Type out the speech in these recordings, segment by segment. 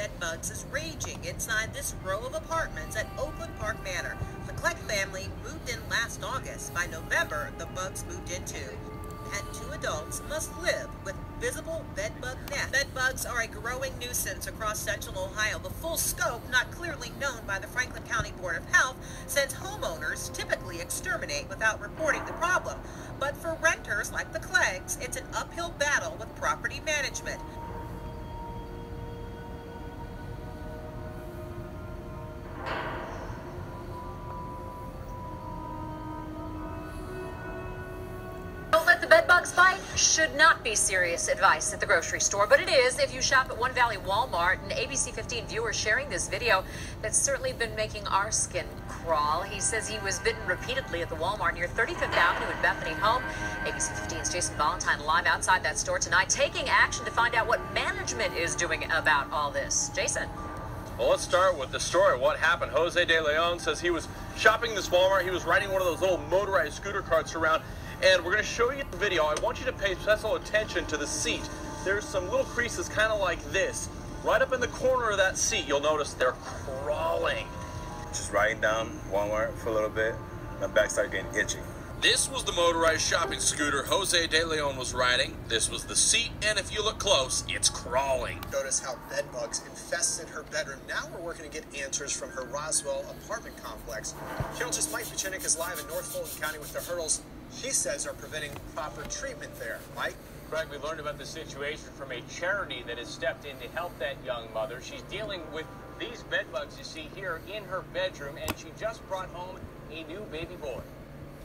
bed bugs is raging inside this row of apartments at Oakland Park Manor. The Kleck family moved in last August. By November, the bugs moved in too. And 2 adults must live with visible bedbug nests. Bedbugs are a growing nuisance across central Ohio. The full scope not clearly known by the Franklin County Board of Health, since homeowners typically exterminate without reporting the problem. But for renters like the Cleggs, it's an uphill battle with property management. Don't let the bedbugs bite should not be serious advice at the grocery store, but it is if you shop at One Valley Walmart. An ABC 15 viewer sharing this video that's certainly been making our skin crawl. He says he was bitten repeatedly at the Walmart near 35th Avenue in Bethany Home. ABC 15's Jason Valentine live outside that store tonight, taking action to find out what management is doing about all this. Jason. Well, let's start with the story. What happened? Jose De Leon says he was shopping this Walmart. He was riding one of those little motorized scooter carts around. And we're going to show you the video. I want you to pay special attention to the seat. There's some little creases kind of like this. Right up in the corner of that seat, you'll notice they're crawling. Just riding down Walmart for a little bit. My back started getting itchy. This was the motorized shopping scooter Jose De Leon was riding. This was the seat, and if you look close, it's crawling. Notice how bed bugs infested her bedroom. Now we're working to get answers from her Roswell apartment complex. Meteorologist Mike Buchanek is live in North Fulton County with the hurdles she says are preventing proper treatment there. Mike? Greg, we learned about the situation from a charity that has stepped in to help that young mother. She's dealing with these bed bugs you see here in her bedroom, and she just brought home a new baby boy.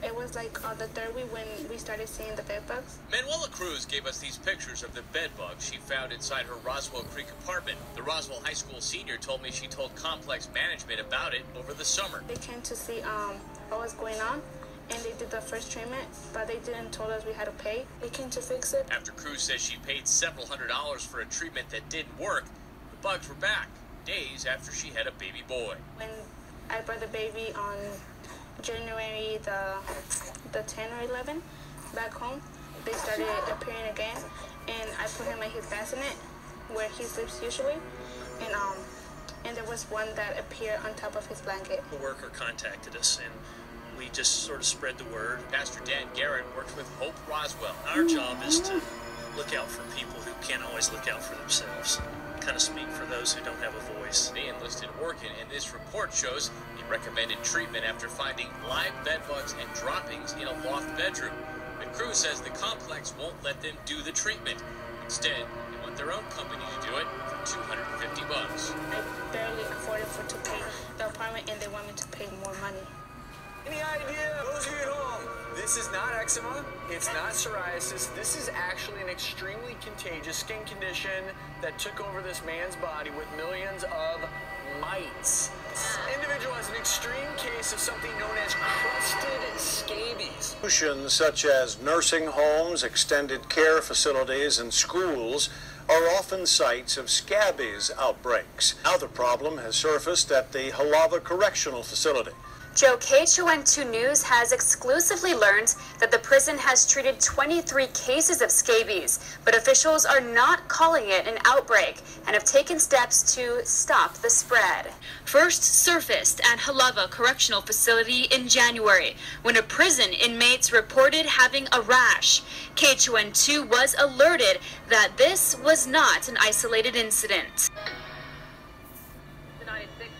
It was like the third week when we started seeing the bed bugs. Manuela Cruz gave us these pictures of the bed bugs she found inside her Roswell Creek apartment. The Roswell High School senior told me she told complex management about it over the summer. They came to see what was going on, and they did the first treatment, but they didn't tell us we had to pay. They came to fix it. After Cruz says she paid several $100s for a treatment that didn't work, the bugs were back days after she had a baby boy. When I brought the baby on January the 10 or 11 back home, they started appearing again, and I put him in his bassinet where he sleeps usually, and there was one that appeared on top of his blanket. The worker contacted us, and we just sort of spread the word. Pastor Dan Garrett works with Hope Roswell. Our job is to look out for people who can't always look out for themselves. Kind of speak for those who don't have a voice. They enlisted Orkin, and this report shows he recommended treatment after finding live bed bugs and droppings in a loft bedroom. But Cruz says the complex won't let them do the treatment. Instead, they want their own company to do it for $250. I barely afforded to pay the apartment, and they want me to pay more money. Any idea? Those of you at home, this is not eczema, it's not psoriasis. This is actually an extremely contagious skin condition that took over this man's body with millions of mites. This individual has an extreme case of something known as crusted scabies. Solutions such as nursing homes, extended care facilities, and schools are often sites of scabies outbreaks. Now the problem has surfaced at the Halava Correctional Facility. Joe, KSNV has exclusively learned that the prison has treated 23 cases of scabies, but officials are not calling it an outbreak and have taken steps to stop the spread. First surfaced at Halava Correctional Facility in January, when a prison inmates reported having a rash. KHON2 was alerted that this was not an isolated incident.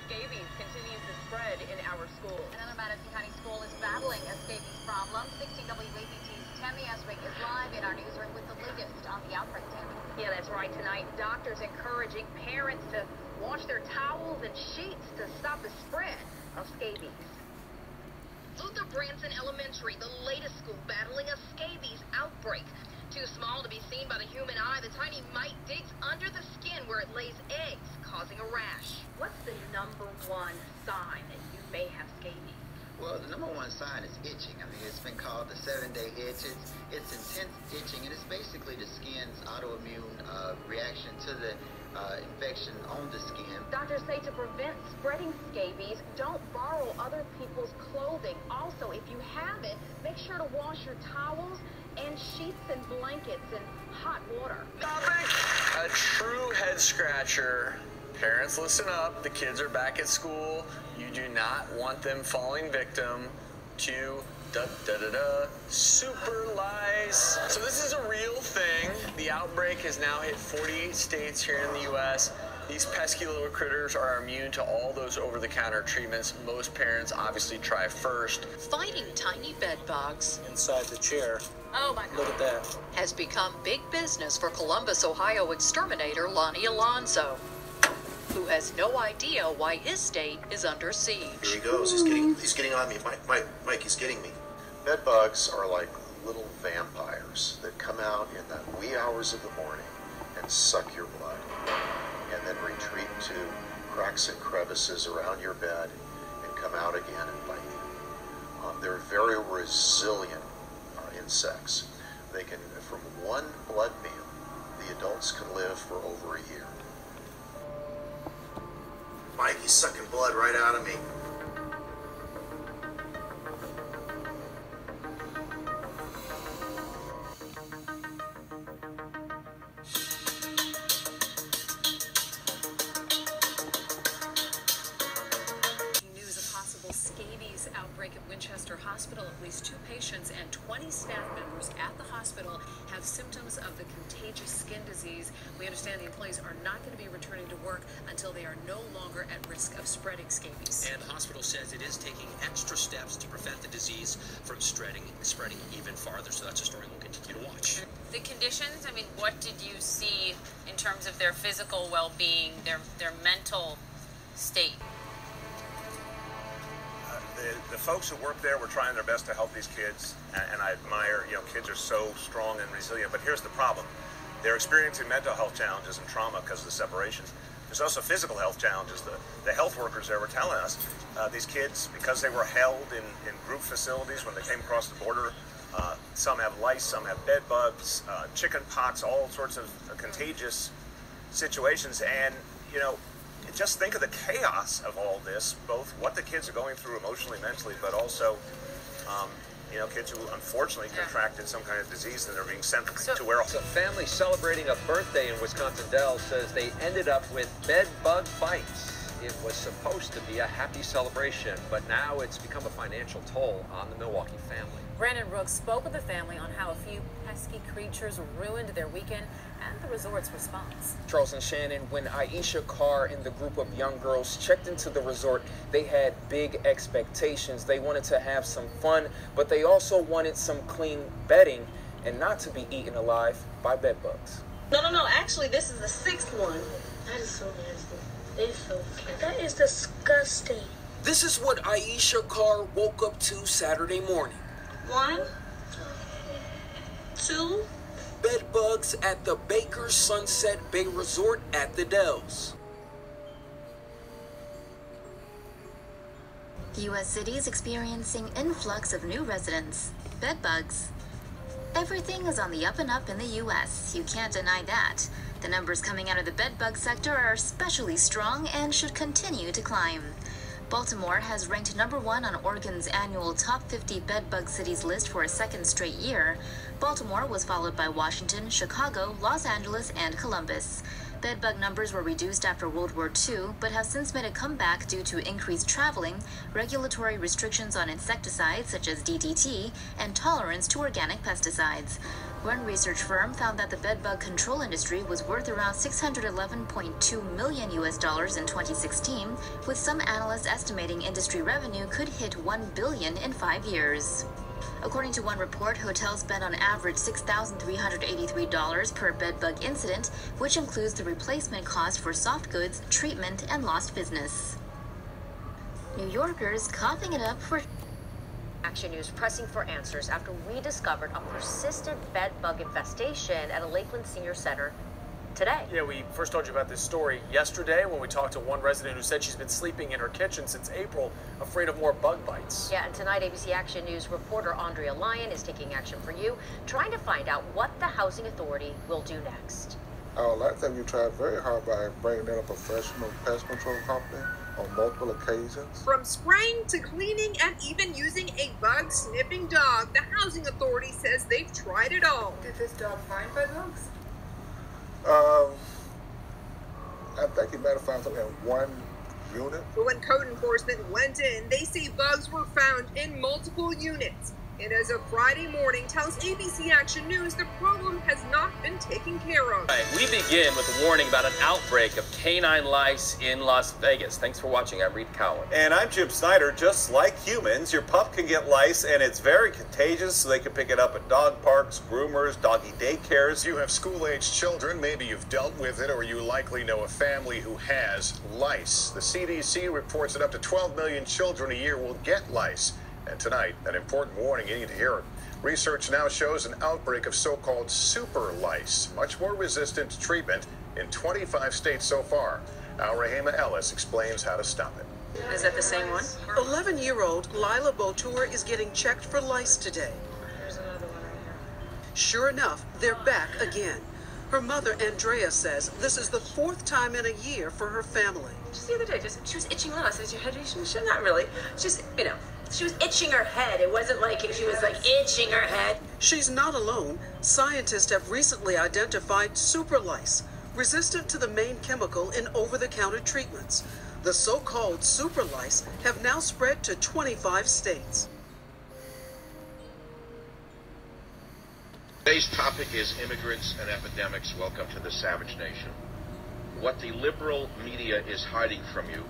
Scabies continues to spread in our schools. Another Madison County school is battling a scabies problem. 16 WABT's Tammy Esrick is live in our newsroom with the latest on the outbreak, Tammy. Yeah, that's right. Tonight, doctors encouraging parents to wash their towels and sheets to stop the spread of scabies. Luther Branson Elementary, the latest school battling a scabies outbreak. Too small to be seen by the human eye, the tiny mite digs under the skin where it lays eggs, causing a rash. What's the number one sign that you may have scabies? Well, the number one sign is itching. I mean, it's been called the 7-day itch. It's intense itching, and it's basically the skin's autoimmune reaction to the infection on the skin. Doctors say to prevent spreading scabies, don't borrow other people's clothing. Also, if you have it, make sure to wash your towels and sheets and blankets in hot water. A true head scratcher Parents, listen up. The kids are back at school. You do not want them falling victim to super lice. So this is a real thing. The outbreak has now hit 48 states here in the U.S. These pesky little critters are immune to all those over-the-counter treatments most parents obviously try first. Fighting tiny bed bugs inside the chair. Oh my God. Look at that. Has become big business for Columbus, Ohio exterminator Lonnie Alonso, who has no idea why his state is under siege. Here he goes. He's getting on me. Mike, he's getting me. Bed bugs are like little vampires that come out in the wee hours of the morning and suck your blood, and then retreat to cracks and crevices around your bed and come out again and bite you. They're very resilient insects. They can, from one blood meal, the adults can live for over a year. Mike, he's sucking blood right out of me. Scabies outbreak at Winchester Hospital. At least 2 patients and 20 staff members at the hospital have symptoms of the contagious skin disease. We understand the employees are not going to be returning to work until they are no longer at risk of spreading scabies. And the hospital says it is taking extra steps to prevent the disease from spreading even farther. So that's a story we'll continue to watch. The conditions, I mean, what did you see in terms of their physical well-being, their mental state? The folks who work there were trying their best to help these kids, and I admire, kids are so strong and resilient, but here's the problem. They're experiencing mental health challenges and trauma because of the separation. There's also physical health challenges. The health workers there were telling us these kids, because they were held in group facilities when they came across the border, some have lice, some have bed bugs, chicken pox, all sorts of contagious situations, and, just think of the chaos of all this, both what the kids are going through emotionally, mentally, but also, kids who unfortunately contracted some kind of disease and they're being sent to where else. A family celebrating a birthday in Wisconsin Dells says they ended up with bed bug bites. It was supposed to be a happy celebration, but now it's become a financial toll on the Milwaukee family. Brandon Brooks spoke with the family on how a few pesky creatures ruined their weekend and the resort's response. Charles and Shannon, when Aisha Carr and the group of young girls checked into the resort, they had big expectations. They wanted to have some fun, but they also wanted some clean bedding and not to be eaten alive by bed bugs. No. Actually, this is the 6th one. That is so nasty. It's so disgusting. That is disgusting. This is what Aisha Carr woke up to Saturday morning. 1, 2. Bed bugs at the Baker Sunset Bay Resort at the Dells. The U.S. city is experiencing influx of new residents. Bed bugs. Everything is on the up and up in the U.S. You can't deny that. The numbers coming out of the bed bug sector are especially strong and should continue to climb. Baltimore has ranked #1 on Oregon's annual Top 50 Bedbug Cities list for a 2nd straight year. Baltimore was followed by Washington, Chicago, Los Angeles, and Columbus. Bedbug numbers were reduced after World War II, but have since made a comeback due to increased traveling, regulatory restrictions on insecticides such as DDT, and tolerance to organic pesticides. One research firm found that the bedbug control industry was worth around $611.2 million in 2016, with some analysts estimating industry revenue could hit $1 billion in 5 years. According to one report, hotels spend on average $6,383 per bedbug incident, which includes the replacement cost for soft goods, treatment, and lost business. New Yorkers coughing it up for Action News pressing for answers after we discovered a persistent bed bug infestation at a Lakeland Senior Center today. Yeah, we first told you about this story yesterday when we talked to one resident who said she's been sleeping in her kitchen since April, afraid of more bug bites. Yeah, and tonight ABC Action News reporter Andrea Lyon is taking action for you, trying to find out what the Housing Authority will do next. Last time you tried very hard by bringing in a professional pest control company on multiple occasions. From spraying to cleaning and even using a bug-sniffing dog, the Housing Authority says they've tried it all. Did this dog find bed bugs? I think he might have found something in one unit. But when code enforcement went in, they say bugs were found in multiple units. And as of Friday morning tells ABC Action News, the problem has not been taken care of. All right, we begin with a warning about an outbreak of canine lice in Las Vegas. Thanks for watching. I'm Reed Cowan. And I'm Jim Snyder. Just like humans, your pup can get lice, and it's very contagious, so they can pick it up at dog parks, groomers, doggy daycares. If you have school-aged children, maybe you've dealt with it, or you likely know a family who has lice. The CDC reports that up to 12 million children a year will get lice. And tonight, an important warning, you need to hear it. Research now shows an outbreak of so-called super lice, much more resistant to treatment in 25 states so far. Our Rahema Ellis explains how to stop it. Is that the same one? 11-year-old Lila Botour is getting checked for lice today. There's another one right here. Sure enough, they're back again. Her mother, Andrea, says this is the 4th time in a year for her family. Just the other day, she was itching a lot. I said, "Is your head itching?" She not really. Just, she was itching her head. It wasn't like she was like itching her head. She's not alone. Scientists have recently identified super lice, resistant to the main chemical in over-the-counter treatments. The so-called super lice have now spread to 25 states. Today's topic is immigrants and epidemics. Welcome to the savage nation. What the liberal media is hiding from you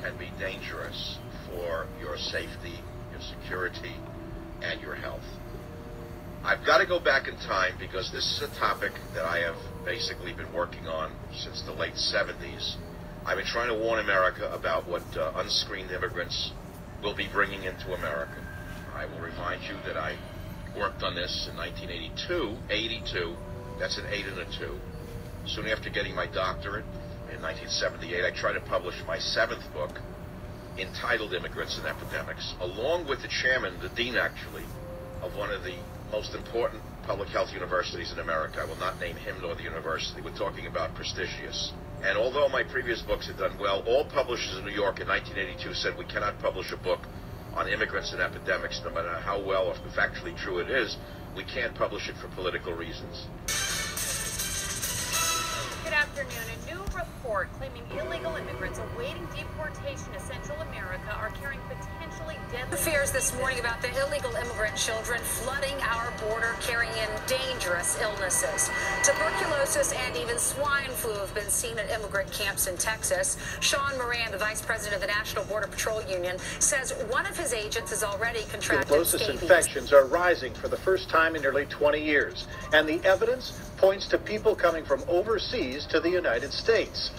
can be dangerous for your safety, your security, and your health. I've got to go back in time because this is a topic that I have basically been working on since the late 70s. I've been trying to warn America about what unscreened immigrants will be bringing into America. I will remind you that I worked on this in 1982, that's an 8 and a 2. Soon after getting my doctorate in 1978, I tried to publish my 7th book entitled Immigrants and Epidemics, along with the chairman, the dean actually, of one of the most important public health universities in America. I will not name him nor the university. We're talking about prestigious. And although my previous books had done well, all publishers in New York in 1982 said we cannot publish a book on immigrants and epidemics, no matter how well or factually true it is. We can't publish it for political reasons. Good afternoon. A new report claiming illegal immigrants awaiting deportation to Central America are carrying potentially deadly Fears this morning about the illegal immigrant children flooding our border, carrying in dangerous illnesses. Tuberculosis and even swine flu have been seen at immigrant camps in Texas. Sean Moran, the vice president of the National Border Patrol Union, says one of his agents has already contracted Tuberculosis scabies. infections are rising for the first time in nearly 20 years, and the evidence points to people coming from overseas to the United States.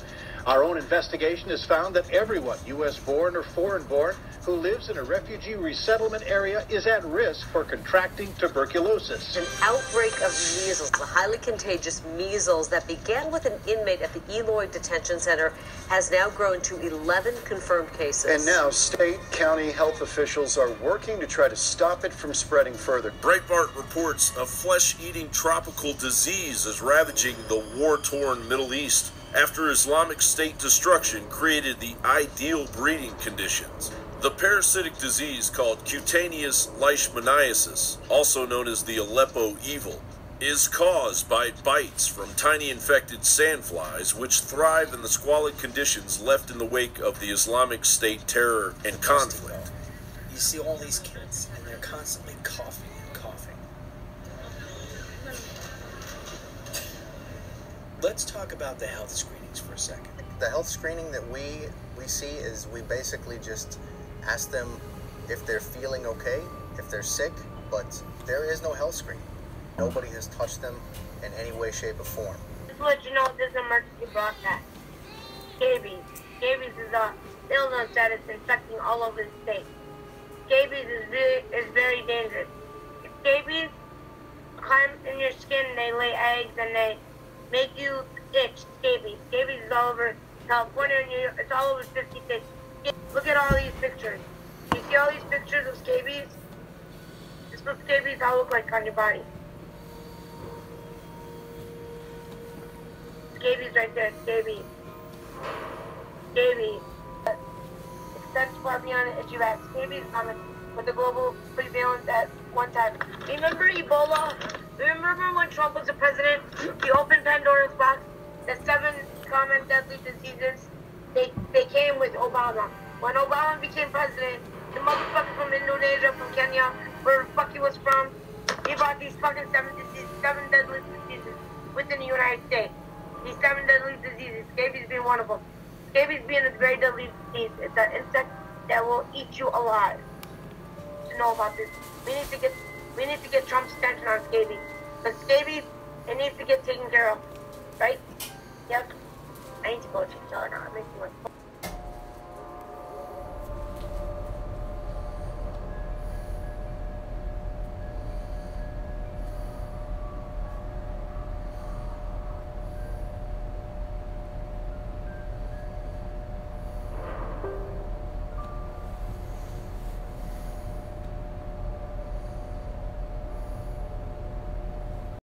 Our own investigation has found that everyone, U.S.-born or foreign-born, who lives in a refugee resettlement area is at risk for contracting tuberculosis. An outbreak of measles, a highly contagious measles that began with an inmate at the Eloy Detention Center, has now grown to 11 confirmed cases. And now state, county health officials are working to try to stop it from spreading further. Breitbart reports a flesh-eating tropical disease is ravaging the war-torn Middle East after Islamic State destruction created the ideal breeding conditions. The parasitic disease called cutaneous leishmaniasis, also known as the Aleppo evil, is caused by bites from tiny infected sandflies which thrive in the squalid conditions left in the wake of the Islamic State terror and conflict. You see all these kids, and they're constantly coughing and coughing. Let's talk about the health screenings for a second. The health screening that we see is we basically just ask them if they're feeling okay, if they're sick, but there is no health screening. Nobody has touched them in any way, shape, or form. Just to let you know, this is an emergency broadcast. Scabies. Scabies is a illness that is infecting all over the state. Scabies is very dangerous. If scabies climb in your skin, they lay eggs and they make you itch. Scabies. Scabies is all over California and New York. It's all over 50 states. Look at all these pictures. You see all these pictures of scabies? This is what scabies all look like on your body. Scabies right there, scabies. Scabies. It extends far beyond it if you had scabies coming with the global prevalence at one time. Remember Ebola? Remember when Trump was the president? He opened Pandora's box? The 7 common deadly diseases, they came with Obama. When Obama became president, the motherfucker from Indonesia, from Kenya, where the fuck he was from, he brought these fucking seven deadly diseases within the United States. These 7 deadly diseases, scabies being one of them. Scabies being a very deadly disease. It's an insect that will eat you alive. To know about this, we need to get Trump's attention on scabies. But scabies, it needs to get taken care of, right? Yep. I need to go check it out now. It makes me want